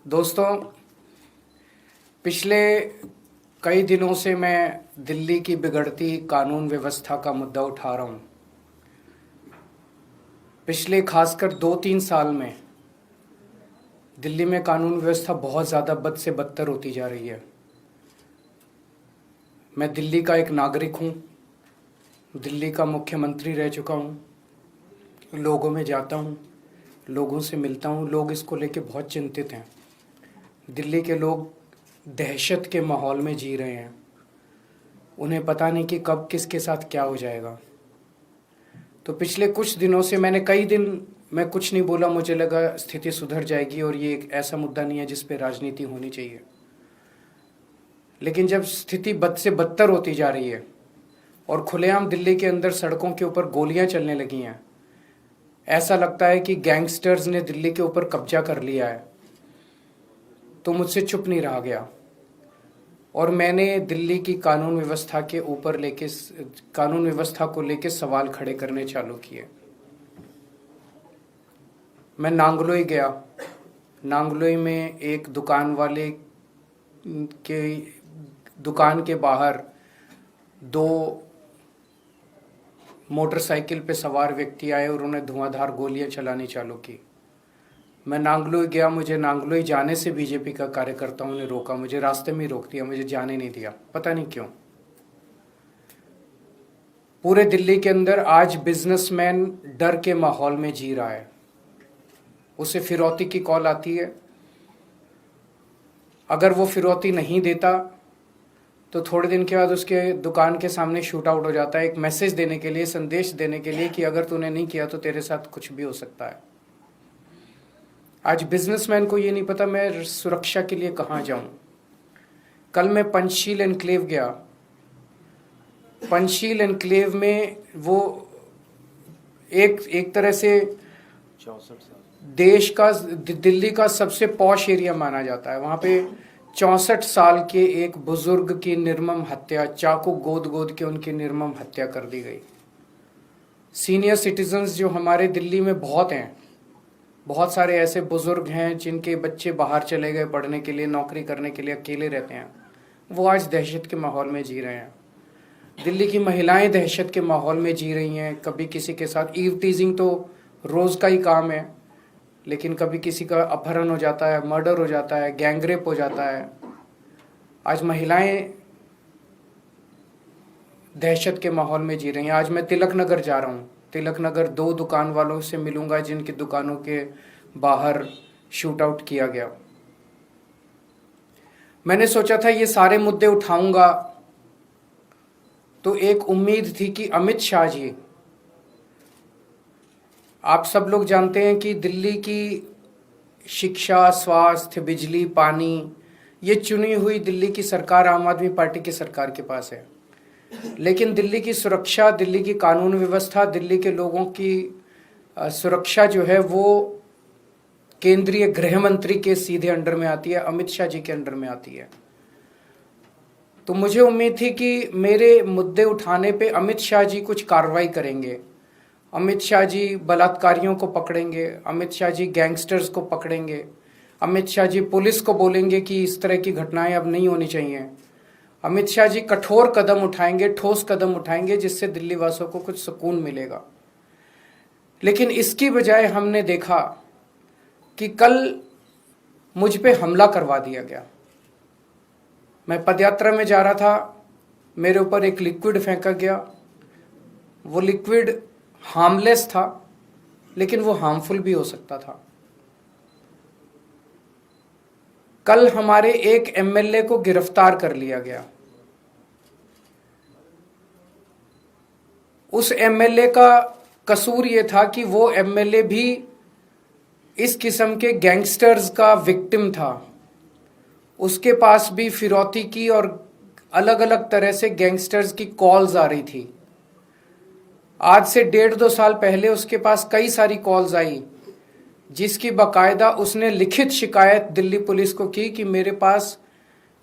दोस्तों, पिछले कई दिनों से मैं दिल्ली की बिगड़ती कानून व्यवस्था का मुद्दा उठा रहा हूँ। पिछले खासकर 2-3 साल में दिल्ली में कानून व्यवस्था बहुत ज़्यादा बद से बदतर होती जा रही है। मैं दिल्ली का एक नागरिक हूँ, दिल्ली का मुख्यमंत्री रह चुका हूँ, लोगों में जाता हूँ, लोगों से मिलता हूँ। लोग इसको लेके बहुत चिंतित हैं। दिल्ली के लोग दहशत के माहौल में जी रहे हैं। उन्हें पता नहीं कि कब किसके साथ क्या हो जाएगा। तो पिछले कुछ दिनों से मैं कुछ नहीं बोला। मुझे लगा स्थिति सुधर जाएगी और ये एक ऐसा मुद्दा नहीं है जिस पे राजनीति होनी चाहिए। लेकिन जब स्थिति बद से बदतर होती जा रही है और खुलेआम दिल्ली के अंदर सड़कों के ऊपर गोलियां चलने लगी हैं, ऐसा लगता है कि गैंगस्टर्स ने दिल्ली के ऊपर कब्जा कर लिया है, तो मुझसे चुप नहीं रहा गया और मैंने दिल्ली की कानून व्यवस्था को लेके सवाल खड़े करने चालू किए। मैं नांगलोई गया। नांगलोई में एक दुकान के बाहर दो मोटरसाइकिल पे सवार व्यक्ति आए और उन्हें धुआंधार गोलियां चलानी चालू की। मैं नांगलोई गया। मुझे नांगलोई जाने से बीजेपी का कार्यकर्ताओं ने रोका, मुझे रास्ते में ही रोक दिया, मुझे जाने नहीं दिया, पता नहीं क्यों। पूरे दिल्ली के अंदर आज बिजनेसमैन डर के माहौल में जी रहा है। उसे फिरौती की कॉल आती है। अगर वो फिरौती नहीं देता तो थोड़े दिन के बाद उसके दुकान के सामने शूट आउट हो जाता है, एक मैसेज देने के लिए, संदेश देने के लिए कि अगर तूने नहीं किया तो तेरे साथ कुछ भी हो सकता है। आज बिजनेसमैन को ये नहीं पता मैं सुरक्षा के लिए कहाँ जाऊं। कल मैं पंचशील एनक्लेव गया। पंचशील एनक्लेव में वो एक तरह से दिल्ली का सबसे पॉश एरिया माना जाता है। वहाँ पे 64 साल के एक बुजुर्ग की निर्मम हत्या, चाकू गोद गोद के उनकी निर्मम हत्या कर दी गई। सीनियर सिटीजन्स जो हमारे दिल्ली में बहुत हैं, बहुत सारे ऐसे बुजुर्ग हैं जिनके बच्चे बाहर चले गए पढ़ने के लिए, नौकरी करने के लिए, अकेले रहते हैं, वो आज दहशत के माहौल में जी रहे हैं। दिल्ली की महिलाएं दहशत के माहौल में जी रही हैं। कभी किसी के साथ ईव टीजिंग तो रोज़ का ही काम है, लेकिन कभी किसी का अपहरण हो जाता है, मर्डर हो जाता है, गैंगरेप हो जाता है। आज महिलाएं दहशत के माहौल में जी रही हैं। आज मैं तिलक नगर जा रहा हूँ। तिलक नगर 2 दुकान वालों से मिलूंगा जिनकी दुकानों के बाहर शूट आउट किया गया। मैंने सोचा था ये सारे मुद्दे उठाऊंगा तो एक उम्मीद थी कि अमित शाह जी, आप सब लोग जानते हैं कि दिल्ली की शिक्षा, स्वास्थ्य, बिजली, पानी, ये चुनी हुई दिल्ली की सरकार आम आदमी पार्टी की सरकार के पास है। लेकिन दिल्ली की सुरक्षा, दिल्ली की कानून व्यवस्था, दिल्ली के लोगों की सुरक्षा जो है वो केंद्रीय गृह मंत्री के सीधे अंडर में आती है, अमित शाह जी के अंडर में आती है। तो मुझे उम्मीद थी कि मेरे मुद्दे उठाने पे अमित शाह जी कुछ कार्रवाई करेंगे, अमित शाह जी बलात्कारियों को पकड़ेंगे, अमित शाह जी गैंगस्टर्स को पकड़ेंगे, अमित शाह जी पुलिस को बोलेंगे कि इस तरह की घटनाएं अब नहीं होनी चाहिए, अमित शाह जी कठोर कदम उठाएंगे, ठोस कदम उठाएंगे जिससे दिल्ली वासियों को कुछ सुकून मिलेगा। लेकिन इसकी बजाय हमने देखा कि कल मुझ पे हमला करवा दिया गया। मैं पदयात्रा में जा रहा था, मेरे ऊपर एक लिक्विड फेंका गया। वो लिक्विड हार्मलेस था, लेकिन वो हार्मफुल भी हो सकता था। कल हमारे एक एमएलए को गिरफ्तार कर लिया गया। उस एमएलए का कसूर ये था कि वो एमएलए भी इस किस्म के गैंगस्टर्स का विक्टिम था। उसके पास भी फिरौती की और अलग अलग तरह से गैंगस्टर्स की कॉल्स आ रही थी। आज से 1.5-2 साल पहले उसके पास कई सारी कॉल्स आई जिसकी बाकायदा उसने लिखित शिकायत दिल्ली पुलिस को की कि मेरे पास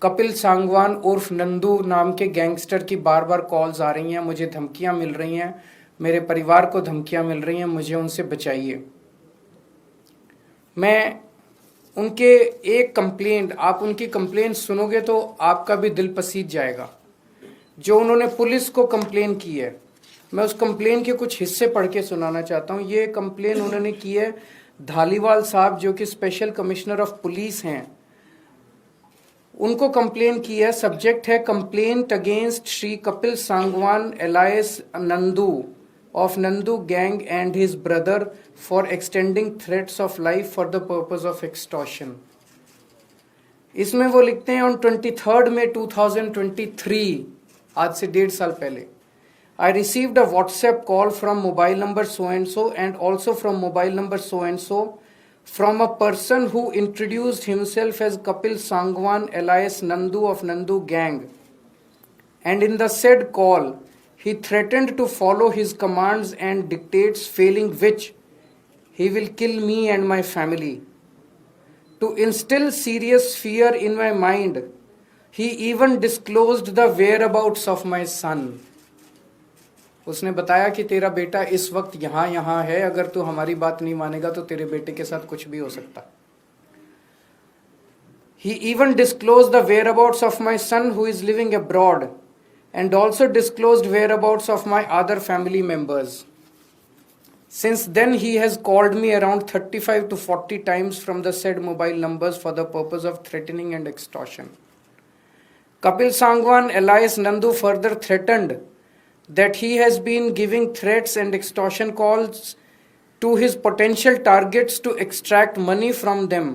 कपिल सांगवान उर्फ नंदू नाम के गैंगस्टर की बार बार कॉल्स आ रही हैं, मुझे धमकियां मिल रही हैं, मेरे परिवार को धमकियां मिल रही हैं, मुझे उनसे बचाइए। मैं उनके एक कंप्लेंट, आप उनकी कंप्लेंट सुनोगे तो आपका भी दिल पसीज जाएगा। जो उन्होंने पुलिस को कंप्लेन की है, मैं उस कंप्लेन के कुछ हिस्से पढ़ के सुनाना चाहता हूँ। ये कंप्लेन उन्होंने की है धालीवाल साहब, जो कि स्पेशल कमिश्नर ऑफ पुलिस हैं, उनको कंप्लेन की है। सब्जेक्ट है complaint against Shri Kapil Sangwan alliance Nandu of Nandu gang and his brother for extending threats of life for the purpose of extortion। इसमें वो लिखते हैं on 23 May 2023, आज से 1.5 साल पहले, I received a WhatsApp call from mobile number so and so and also from mobile number so and so from a person who introduced himself as Kapil Sangwan alias Nandu of Nandu gang, and in the said call he threatened to follow his commands and dictates, failing which he will kill me and my family. To instill serious fear in my mind, he even disclosed the whereabouts of my son। उसने बताया कि तेरा बेटा इस वक्त यहाँ है, अगर तू हमारी बात नहीं मानेगा तो तेरे बेटे के साथ कुछ भी हो सकता। He even disclosed the whereabouts of my son who is living abroad, and also disclosed whereabouts of my other family members. Since then he has called me around 35 to 40 times from the said mobile numbers for the purpose of threatening and extortion. Kapil Sangwan alias Nandu further threatened that he has been giving threats and extortion calls to his potential targets to extract money from them,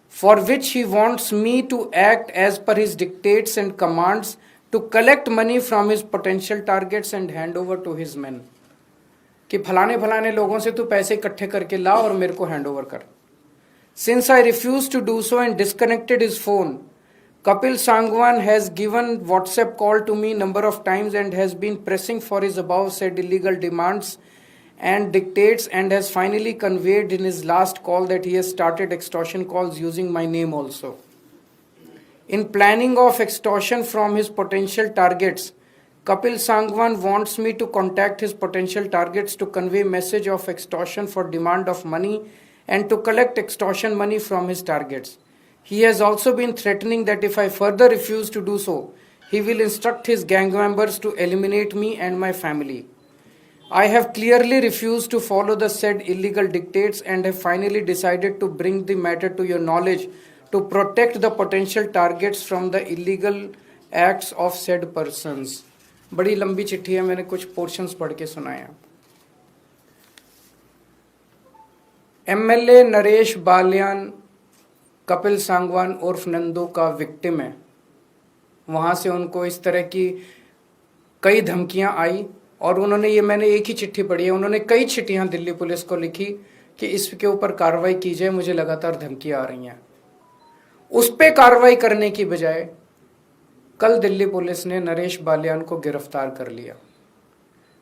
for which he wants me to act as per his dictates and commands to collect money from his potential targets and hand over to his men। कि फलाने फलाने लोगों से तू पैसे इकट्ठे करके ला और मेरे को हैंड ओवर कर। Since I refused to do so and disconnected his phone, Kapil Sangwan has given WhatsApp call to me number of times and has been pressing for his above said illegal demands and dictates, and has finally conveyed in his last call that he has started extortion calls using my name also. In planning of extortion from his potential targets, Kapil Sangwan wants me to contact his potential targets to convey message of extortion for demand of money and to collect extortion money from his targets. He has also been threatening that if I further refuse to do so, he will instruct his gang members to eliminate me and my family. I have clearly refused to follow the said illegal dictates and have finally decided to bring the matter to your knowledge to protect the potential targets from the illegal acts of said persons। बड़ी लंबी चिट्ठी है, मैंने कुछ portions पढ़ के सुनाया। MLA Naresh Balyan Kapil Sangwan उर्फ नंदू का विक्टिम है। वहां से उनको इस तरह की कई धमकियां आई और उन्होंने, ये मैंने एक ही चिट्ठी पढ़ी है, उन्होंने कई चिट्ठियां दिल्ली पुलिस को लिखी कि इसके ऊपर कार्रवाई की जाए, मुझे लगातार धमकियां आ रही हैं। उस पे कार्रवाई करने की बजाय कल दिल्ली पुलिस ने नरेश बाल्यान को गिरफ्तार कर लिया।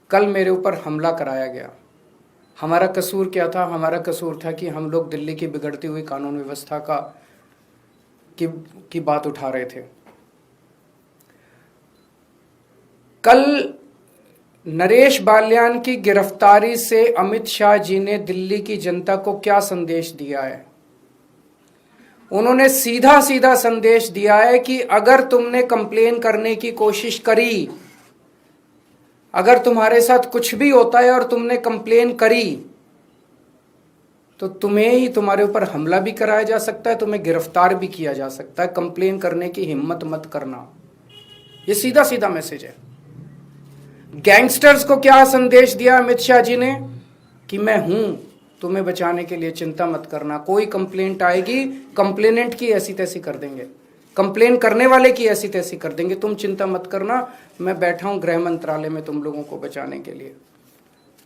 कल मेरे ऊपर हमला कराया गया। हमारा कसूर क्या था? हमारा कसूर था कि हम लोग दिल्ली की बिगड़ती हुई कानून व्यवस्था की बात उठा रहे थे। कल नरेश बाल्यान की गिरफ्तारी से अमित शाह जी ने दिल्ली की जनता को क्या संदेश दिया है? उन्होंने सीधा सीधा संदेश दिया है कि अगर तुमने कंप्लेन करने की कोशिश करी, अगर तुम्हारे साथ कुछ भी होता है और तुमने कंप्लेन करी, तो तुम्हें ही, तुम्हारे ऊपर हमला भी कराया जा सकता है, तुम्हें गिरफ्तार भी किया जा सकता है। कंप्लेन करने की हिम्मत मत करना। ये सीधा सीधा मैसेज है। गैंगस्टर्स को क्या संदेश दिया अमित शाह जी ने? कि मैं हूं तुम्हें बचाने के लिए, चिंता मत करना। कोई कंप्लेंट आएगी, कंप्लेनेंट की ऐसी तैसी कर देंगे, कंप्लेन करने वाले की ऐसी तैसी कर देंगे, तुम चिंता मत करना, मैं बैठा हूं गृह मंत्रालय में तुम लोगों को बचाने के लिए।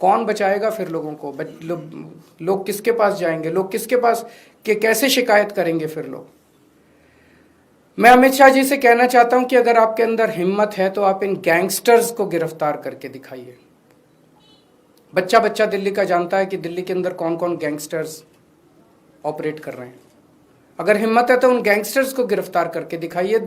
कौन बचाएगा फिर लोगों को? लोग किसके पास जाएंगे? लोग किसके पास कैसे शिकायत करेंगे फिर लोग? मैं अमित शाह जी से कहना चाहता हूं कि अगर आपके अंदर हिम्मत है तो आप इन गैंगस्टर्स को गिरफ्तार करके दिखाइए। बच्चा बच्चा दिल्ली का जानता है कि दिल्ली के अंदर कौन कौन गैंगस्टर्स ऑपरेट कर रहे हैं। अगर हिम्मत है तो उन गैंगस्टर्स को गिरफ्तार करके दिखाइए।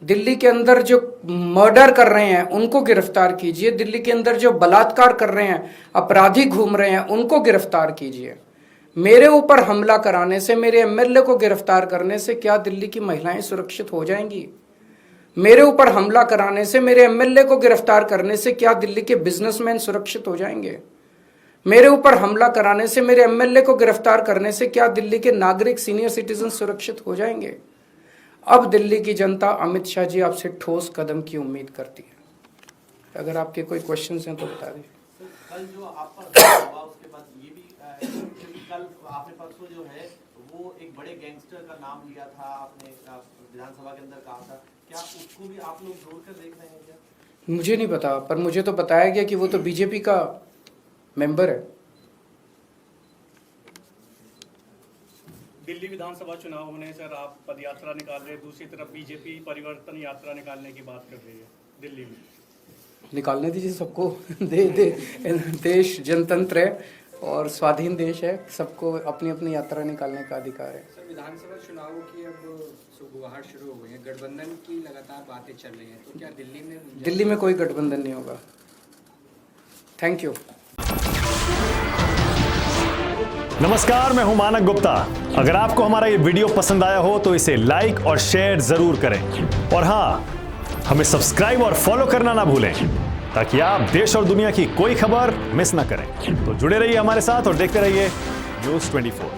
दिल्ली के अंदर जो मर्डर कर रहे हैं उनको गिरफ्तार कीजिए। दिल्ली के अंदर जो बलात्कार कर रहे हैं, अपराधी घूम रहे हैं, उनको गिरफ्तार कीजिए। मेरे ऊपर हमला कराने से, मेरे एमएलए को गिरफ्तार करने से क्या दिल्ली की महिलाएं सुरक्षित हो जाएंगी? मेरे ऊपर हमला कराने से, मेरे एमएलए को गिरफ्तार करने से क्या दिल्ली के बिजनेसमैन सुरक्षित हो जाएंगे? मेरे ऊपर हमला कराने से, मेरे एमएलए को गिरफ्तार करने से क्या दिल्ली के नागरिक, सीनियर सिटीजन सुरक्षित हो जाएंगे? अब दिल्ली की जनता अमित शाह जी आपसे ठोस कदम की उम्मीद करती है। अगर आपके कोई क्वेश्चंस हैं तो बता दें। कल जो आप पर हुआ उसके बाद ये भी क्योंकि कल आपने परसों जो है वो एक बड़े गैंगस्टर का नाम लिया था, आपने विधानसभा के अंदर कहा था, क्या उसको भी आप लोग जोड़कर देख रहे हैं क्या? मुझे नहीं पता, पर मुझे तो बताया गया कि वो तो बीजेपी का मेंबर है। दिल्ली विधानसभा चुनाव होने सर आप पदयात्रा निकाल रहे हैं, दूसरी तरफ बीजेपी परिवर्तन यात्रा निकालने की बात कर रही है दिल्ली में। निकालने दीजिए सबको। देश जनतंत्र है और स्वाधीन देश है, सबको अपनी अपनी यात्रा निकालने का अधिकार है। सर, विधानसभा चुनावों की अब सुगबुगाहट शुरू हो गई है, गठबंधन की लगातार बातें चल रही हैं, तो क्या दिल्ली में कोई गठबंधन नहीं होगा। Thank you. नमस्कार, मैं हूं मानक गुप्ता। अगर आपको हमारा ये वीडियो पसंद आया हो तो इसे लाइक और शेयर जरूर करें, और हाँ, हमें सब्सक्राइब और फॉलो करना ना भूलें ताकि आप देश और दुनिया की कोई खबर मिस ना करें। तो जुड़े रहिए हमारे साथ और देखते रहिए News 24।